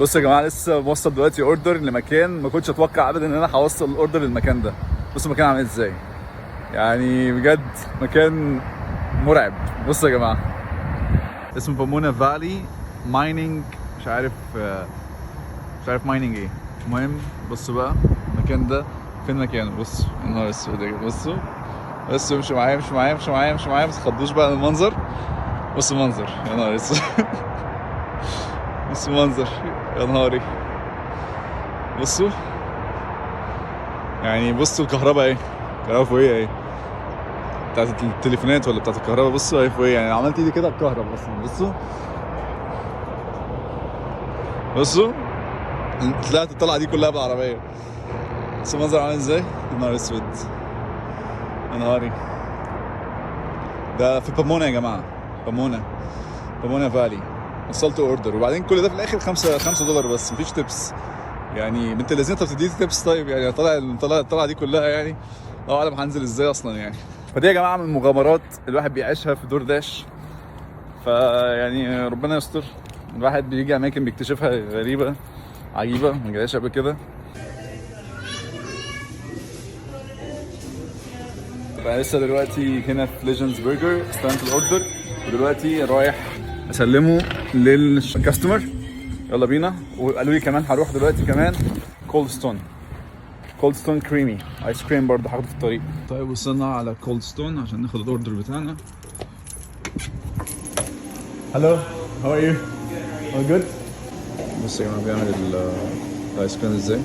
بصوا يا جماعه، لسه موصل دلوقتي اوردر لمكان ما كنتش اتوقع ابدا ان انا هوصل الاوردر للمكان ده. بصوا المكان عامل ازاي، يعني بجد مكان مرعب. بصوا يا جماعه، اسمه بامونا فالي مايننج، مش عارف مايننج ايه. المهم بصوا بقى المكان ده فين مكانه. بصوا يا نهار اسود، بصوا امشوا معايا بس تخضوش بقى من المنظر. بصوا المنظر يا نهار اسود بصوا المنظر يا نهاري. بصوا يعني، بصوا الكهرباء ايه، الكهرباء فوقيه ايه، بتاعت التليفونات ولا بتاعت الكهرباء. بصوا ايه فوقيه، يعني عملت ايدي كده الكهرباء اصلا. بصوا طلعت الطلعه دي كلها بالعربيه. بصوا المنظر عامل ازاي، يا نهار اسود يا نهاري. ده في بامونا يا جماعه، بامونا فالي. وصلت اوردر، وبعدين كل ده في الاخر $5 بس، مفيش تيبس. يعني بنت اللذينه، طب تديني تيبس طيب؟ يعني طلع دي كلها يعني. الله اعلم هنزل ازاي اصلا يعني. فدي يا جماعه من المغامرات الواحد بيعيشها في دور داش. فيعني ربنا يستر، الواحد بيجي اماكن بيكتشفها غريبه عجيبه ما جالهاش قبل كده. انا لسه دلوقتي هنا في ليجندز برجر، استلمت الاوردر ودلوقتي رايح اسلمه للكاستمر. يلا بينا. وقالوا لي كمان هروح دلوقتي كمان كولد ستون كريمي ايس كريم برضه هاخده في الطريق. طيب وصلنا على كولد ستون عشان ناخد الاوردر بتاعنا. هلو، هاو ار يو؟ all good. بصوا يا جماعه بيعمل الايس كريم ازاي.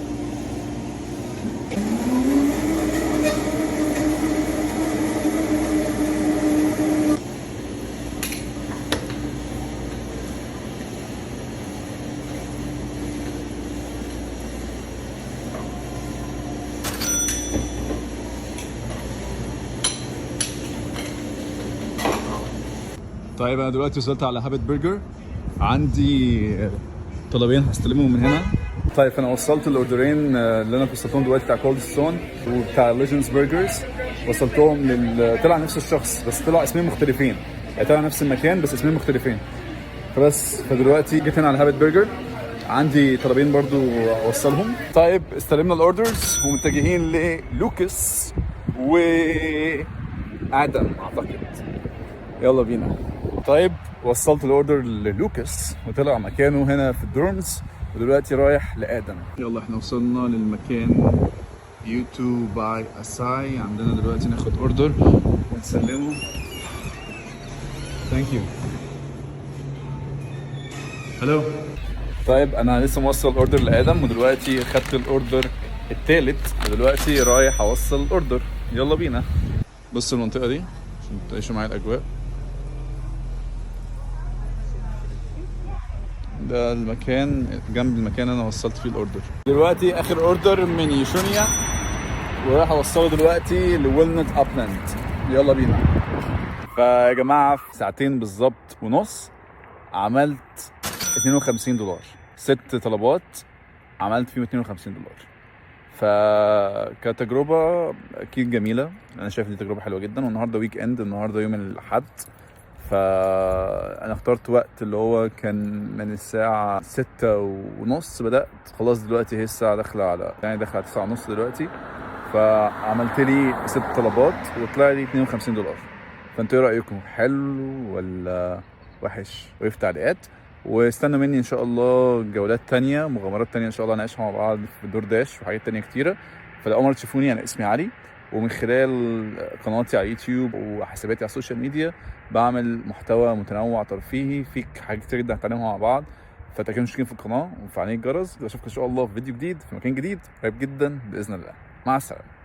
طيب انا دلوقتي وصلت على هابت برجر، عندي طلبين هستلمهم من هنا. طيب انا وصلت الاوردرين اللي انا وصلتهم دلوقتي بتاع كولد ستون وبتاع ليجندز برجرز. وصلتهم طلع نفس الشخص بس طلع اسمين مختلفين، يعني طلع نفس المكان بس اسمين مختلفين. فدلوقتي جيت هنا على هابت برجر، عندي طلبين برضو اوصلهم. طيب استلمنا الاوردرز ومتجهين للوكس وادم اعتقد. يلا بينا. طيب وصلت الاوردر للوكاس وطلع مكانه هنا في الدورمز، ودلوقتي رايح لادم. يلا احنا وصلنا للمكان يوتو باي اساي. عندنا دلوقتي ناخد اوردر ونسلمه. ثانك يو. هلو. طيب انا لسه موصل الاوردر لادم ودلوقتي خدت الاوردر الثالث ودلوقتي رايح اوصل الاوردر. يلا بينا. بصوا المنطقه دي عشان تعيشوا معايا الاجواء. ده المكان جنب المكان انا وصلت فيه الاوردر. دلوقتي اخر اوردر من يوشونيا وراح اوصله دلوقتي لويلنت ابلاند. يلا بينا. فيا جماعه في ساعتين بالظبط ونص عملت $52. 6 طلبات عملت فيهم $52. فكتجربه اكيد جميله، انا شايف دي تجربه حلوه جدا. والنهارده ويك اند، النهارده يوم الاحد، فانا اخترت وقت اللي هو كان من الساعة 6:30 بدأت. خلاص دلوقتي هي الساعة داخلة على 9:30 دلوقتي. فعملت لي 6 طلبات وطلع لي $52. فانتوا ايه رأيكم، حلو ولا وحش؟ وقف تعليقات واستنوا مني ان شاء الله جولات تانية، مغامرات تانية ان شاء الله نعيشها مع بعض في دور داش وحاجات تانية كتيرة. فلو اول مرة تشوفوني انا اسمي علي، ومن خلال قناتي على يوتيوب وحساباتي على السوشيال ميديا بعمل محتوى متنوع ترفيهي، فيك حاجات كتير جدا هنتعلمها مع بعض. فتأكدوا مشتركين في القناة وفعلين الجرس. اشوفكم ان شاء الله في فيديو جديد في مكان جديد قريب جدا بإذن الله. مع السلامة.